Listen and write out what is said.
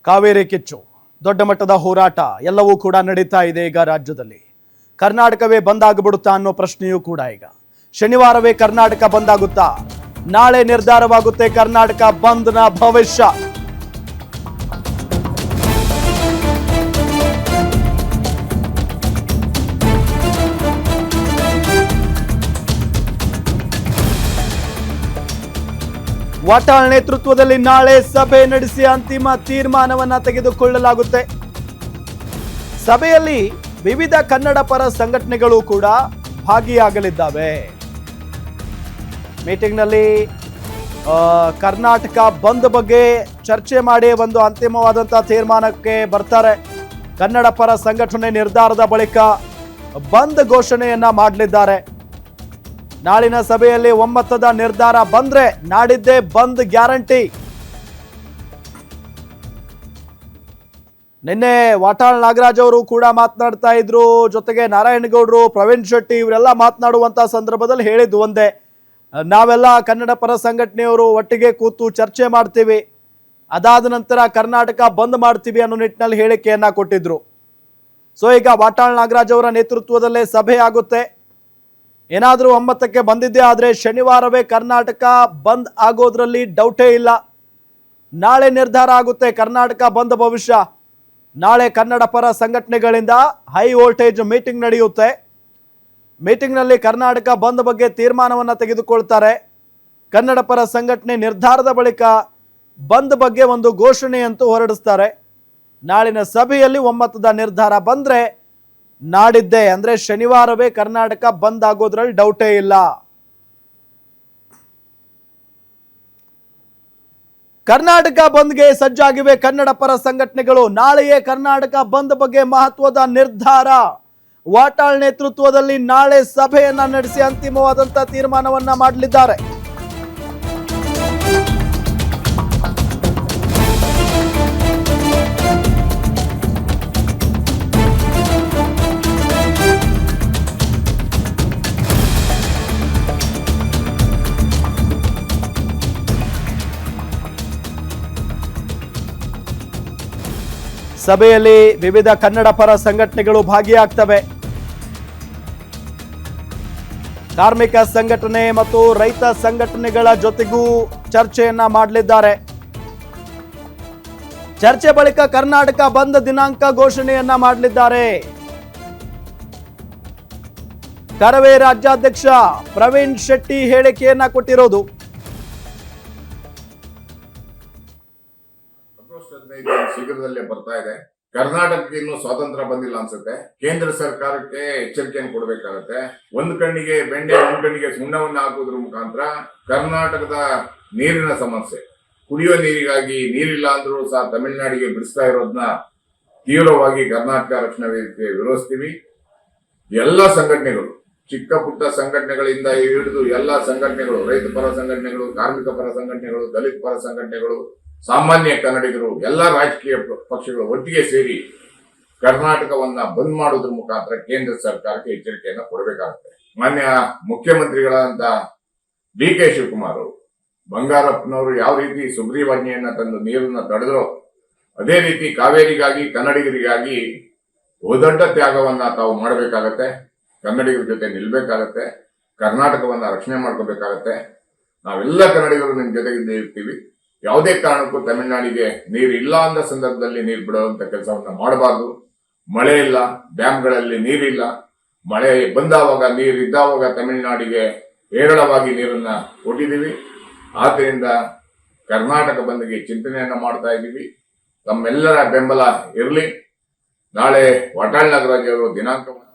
ಕಾವೇರಿ ಕಿಚ್ಚು ದೊಡ್ಡ ಮಟ್ಟದ ಹೋರಾಟ ಎಲ್ಲವೂ ಕೂಡ ನಡೀತಾ ಇದೆ ಈಗ ರಾಜ್ಯದಲ್ಲಿ. ಕರ್ನಾಟಕವೇ ಬಂದ್ ಆಗಿಬಿಡುತ್ತಾ ಅನ್ನೋ ಪ್ರಶ್ನೆಯೂ ಕೂಡ ಈಗ. ಶನಿವಾರವೇ ಕರ್ನಾಟಕ ಬಂದ್ ಆಗುತ್ತಾ? ನಾಳೆ ನಿರ್ಧಾರವಾಗುತ್ತೆ ಕರ್ನಾಟಕ ಬಂದ್ನ ಭವಿಷ್ಯ. ವಾಟಾಳ್ ನೇತೃತ್ವದಲ್ಲಿ ನಾಳೆ ಸಭೆ ನಡೆಸಿ ಅಂತಿಮ ತೀರ್ಮಾನವನ್ನ ತೆಗೆದುಕೊಳ್ಳಲಾಗುತ್ತೆ. ಸಭೆಯಲ್ಲಿ ವಿವಿಧ ಕನ್ನಡ ಪರ ಸಂಘಟನೆಗಳು ಕೂಡ ಭಾಗಿಯಾಗಲಿದ್ದಾವೆ. ಮೀಟಿಂಗ್ನಲ್ಲಿ ಕರ್ನಾಟಕ ಬಂದ್ ಬಗ್ಗೆ ಚರ್ಚೆ ಮಾಡಿ ಒಂದು ಅಂತಿಮವಾದಂತಹ ತೀರ್ಮಾನಕ್ಕೆ ಬರ್ತಾರೆ. ಕನ್ನಡ ಪರ ಸಂಘಟನೆ ನಿರ್ಧಾರದ ಬಳಿಕ ಬಂದ್ ಘೋಷಣೆಯನ್ನ ಮಾಡಲಿದ್ದಾರೆ. ನಾಳಿನ ಸಭೆಯಲ್ಲಿ ಒಮ್ಮತದ ನಿರ್ಧಾರ ಬಂದ್ರೆ ನಾಡಿದ್ದೇ ಬಂದ್ ಗ್ಯಾರಂಟಿ. ನಿನ್ನೆ ವಾಟಾಳ್ ನಾಗರಾಜ್ ಅವರು ಕೂಡ ಮಾತನಾಡ್ತಾ ಇದ್ರು, ಜೊತೆಗೆ ನಾರಾಯಣಗೌಡರು, ಪ್ರವೀಣ್ ಶೆಟ್ಟಿ ಇವರೆಲ್ಲ ಮಾತನಾಡುವಂತ ಸಂದರ್ಭದಲ್ಲಿ ಹೇಳಿದ್ದು ಒಂದೇ, ನಾವೆಲ್ಲ ಕನ್ನಡ ಪರ ಸಂಘಟನೆಯವರು ಒಟ್ಟಿಗೆ ಕೂತು ಚರ್ಚೆ ಮಾಡ್ತೀವಿ, ಅದಾದ ನಂತರ ಕರ್ನಾಟಕ ಬಂದ್ ಮಾಡ್ತೀವಿ ಅನ್ನೋ ನಿಟ್ಟಿನಲ್ಲಿ ಹೇಳಿಕೆಯನ್ನ ಕೊಟ್ಟಿದ್ರು. ಸೊ ಈಗ ವಾಟಾಳ್ ನಾಗರಾಜ್ ಅವರ ನೇತೃತ್ವದಲ್ಲೇ ಸಭೆ ಆಗುತ್ತೆ. ಏನಾದರೂ ಒಮ್ಮತಕ್ಕೆ ಬಂದಿದ್ದೇ ಆದರೆ ಶನಿವಾರವೇ ಕರ್ನಾಟಕ ಬಂದ್ ಆಗೋದ್ರಲ್ಲಿ ಡೌಟೇ ಇಲ್ಲ. ನಾಳೆ ನಿರ್ಧಾರ ಆಗುತ್ತೆ ಕರ್ನಾಟಕ ಬಂದ್ ಭವಿಷ್ಯ. ನಾಳೆ ಕನ್ನಡ ಪರ ಸಂಘಟನೆಗಳಿಂದ ಹೈ ವೋಲ್ಟೇಜ್ ಮೀಟಿಂಗ್ ನಡೆಯುತ್ತೆ. ಮೀಟಿಂಗ್ನಲ್ಲಿ ಕರ್ನಾಟಕ ಬಂದ್ ಬಗ್ಗೆ ತೀರ್ಮಾನವನ್ನು ತೆಗೆದುಕೊಳ್ತಾರೆ. ಕನ್ನಡ ಪರ ಸಂಘಟನೆ ನಿರ್ಧಾರದ ಬಳಿಕ ಬಂದ್ ಬಗ್ಗೆ ಒಂದು ಘೋಷಣೆಯಂತೂ ಹೊರಡಿಸ್ತಾರೆ. ನಾಳಿನ ಸಭೆಯಲ್ಲಿ ಒಮ್ಮತದ ನಿರ್ಧಾರ ಬಂದ್ರೆ ನಾಡಿದ್ದೇ ಅಂದ್ರೆ ಶನಿವಾರವೇ ಕರ್ನಾಟಕ ಬಂದ್ ಆಗೋದ್ರಲ್ಲಿ ಡೌಟೇ ಇಲ್ಲ. ಕರ್ನಾಟಕ ಬಂದ್ಗೆ ಸಜ್ಜಾಗಿವೆ ಕನ್ನಡ ಪರ ಸಂಘಟನೆಗಳು. ನಾಳೆಯೇ ಕರ್ನಾಟಕ ಬಂದ್ ಬಗ್ಗೆ ಮಹತ್ವದ ನಿರ್ಧಾರ. ವಾಟಾಳ್ ನೇತೃತ್ವದಲ್ಲಿ ನಾಳೆ ಸಭೆಯನ್ನ ನಡೆಸಿ ಅಂತಿಮವಾದಂತಹ ತೀರ್ಮಾನವನ್ನ ಮಾಡಲಿದ್ದಾರೆ. ಸಭೆಯಲ್ಲಿ ವಿವಿಧ ಕನ್ನಡ ಪರ ಸಂಘಟನೆಗಳು ಭಾಗಿಯಾಗ್ತವೆ. ಕಾರ್ಮಿಕ ಸಂಘಟನೆ ಮತ್ತು ರೈತ ಸಂಘಟನೆಗಳ ಜೊತೆಗೂ ಚರ್ಚೆಯನ್ನ ಮಾಡಲಿದ್ದಾರೆ. ಚರ್ಚೆ ಬಳಿಕ ಕರ್ನಾಟಕ ಬಂದ್ ದಿನಾಂಕ ಘೋಷಣೆಯನ್ನ ಮಾಡಲಿದ್ದಾರೆ. ಕರವೇ ರಾಜ್ಯಾಧ್ಯಕ್ಷ ಪ್ರವೀಣ್ ಶೆಟ್ಟಿ ಹೇಳಿಕೆಯನ್ನ ಕೊಟ್ಟಿರೋದು. ಶೀಘ್ರದಲ್ಲೇ ಬರ್ತಾ ಇದೆ. ಕರ್ನಾಟಕಕ್ಕೆ ಇನ್ನೂ ಸ್ವಾತಂತ್ರ್ಯ ಬಂದಿಲ್ಲ ಅನ್ಸುತ್ತೆ. ಕೇಂದ್ರ ಸರ್ಕಾರಕ್ಕೆ ಎಚ್ಚರಿಕೆಯನ್ನು ಕೊಡಬೇಕಾಗತ್ತೆ. ಒಂದ್ ಕಣ್ಣಿಗೆ ಬೆಣ್ಣೆ, ಒಂದ್ ಕಣ್ಣಿಗೆ ಸುಣ್ಣವನ್ನ ಹಾಕುವುದ್ರ ಮುಖಾಂತರ ಕರ್ನಾಟಕದ ನೀರಿನ ಸಮಸ್ಯೆ, ಕುಡಿಯುವ ನೀರಿಗಾಗಿ ನೀರಿಲ್ಲ ಅಂದ್ರೂ ಸಹ ತಮಿಳುನಾಡಿಗೆ ಬಿಡಿಸ್ತಾ ಇರೋದನ್ನ ತೀವ್ರವಾಗಿ ಕರ್ನಾಟಕ ರಕ್ಷಣಾ ವೇದಿಕೆ ವಿರೋಧಿಸ್ತೀವಿ. ಎಲ್ಲ ಸಂಘಟನೆಗಳು, ಚಿಕ್ಕ ಪುಟ್ಟ ಸಂಘಟನೆಗಳಿಂದ ಹಿಡಿದು ಎಲ್ಲ ಸಂಘಟನೆಗಳು, ರೈತ ಪರ ಸಂಘಟನೆಗಳು, ಕಾರ್ಮಿಕ ಪರ ಸಂಘಟನೆಗಳು, ದಲಿತ ಪರ ಸಂಘಟನೆಗಳು, ಸಾಮಾನ್ಯ ಕನ್ನಡಿಗರು, ಎಲ್ಲ ರಾಜಕೀಯ ಪಕ್ಷಗಳು ಒಟ್ಟಿಗೆ ಸೇರಿ ಕರ್ನಾಟಕವನ್ನ ಬಂದ್ ಮಾಡೋದ್ರ ಮುಖಾಂತರ ಕೇಂದ್ರ ಸರ್ಕಾರಕ್ಕೆ ಎಚ್ಚರಿಕೆಯನ್ನ ಕೊಡಬೇಕಾಗುತ್ತೆ. ಮಾನ್ಯ ಮುಖ್ಯಮಂತ್ರಿಗಳಾದಂತ ಡಿ.ಕೆ. ಶಿವಕುಮಾರ್, ಬಂಗಾರಪ್ಪನವರು ಯಾವ ರೀತಿ ಸುಗ್ರೀವಾಜ್ಞೆಯನ್ನ ತಂದು ನೀರನ್ನ ತಡೆದ್ರೋ ಅದೇ ರೀತಿ ಕಾವೇರಿಗಾಗಿ, ಕನ್ನಡಿಗರಿಗಾಗಿ ಬಹುದೊಡ್ಡ ತ್ಯಾಗವನ್ನ ತಾವು ಮಾಡಬೇಕಾಗತ್ತೆ. ಕನ್ನಡಿಗರ ಜೊತೆ ನಿಲ್ಬೇಕಾಗತ್ತೆ. ಕರ್ನಾಟಕವನ್ನ ರಕ್ಷಣೆ ಮಾಡ್ಕೋಬೇಕಾಗತ್ತೆ. ನಾವೆಲ್ಲ ಕನ್ನಡಿಗರು ನಿಮ್ ಜೊತೆಗೆ ಇರ್ತೀವಿ. ಯಾವುದೇ ಕಾರಣಕ್ಕೂ ತಮಿಳುನಾಡಿಗೆ ನೀರು ಇಲ್ಲ ಅಂದ ಸಂದರ್ಭದಲ್ಲಿ ನೀರು ಬಿಡುವಂತ ಕೆಲಸವನ್ನ ಮಾಡಬಾರ್ದು. ಮಳೆ ಇಲ್ಲ, ಡ್ಯಾಮ್ಗಳಲ್ಲಿ ನೀರಿಲ್ಲ, ಮಳೆ ಬಂದಾವಾಗ ನೀರು ಇದ್ದಾವಾಗ ತಮಿಳುನಾಡಿಗೆ ಹೇರಳವಾಗಿ ನೀರನ್ನ ಕೊಟ್ಟಿದ್ದೀವಿ. ಆದ್ದರಿಂದ ಕರ್ನಾಟಕ ಬಂದ್ಗೆ ಚಿಂತನೆಯನ್ನ ಮಾಡ್ತಾ ಇದ್ದೀವಿ. ತಮ್ಮೆಲ್ಲರ ಬೆಂಬಲ ಇರಲಿ. ನಾಳೆ ವಾಟಾಳ್ ನಾಗರಾಜ್ ಅವರು ದಿನಾಂಕ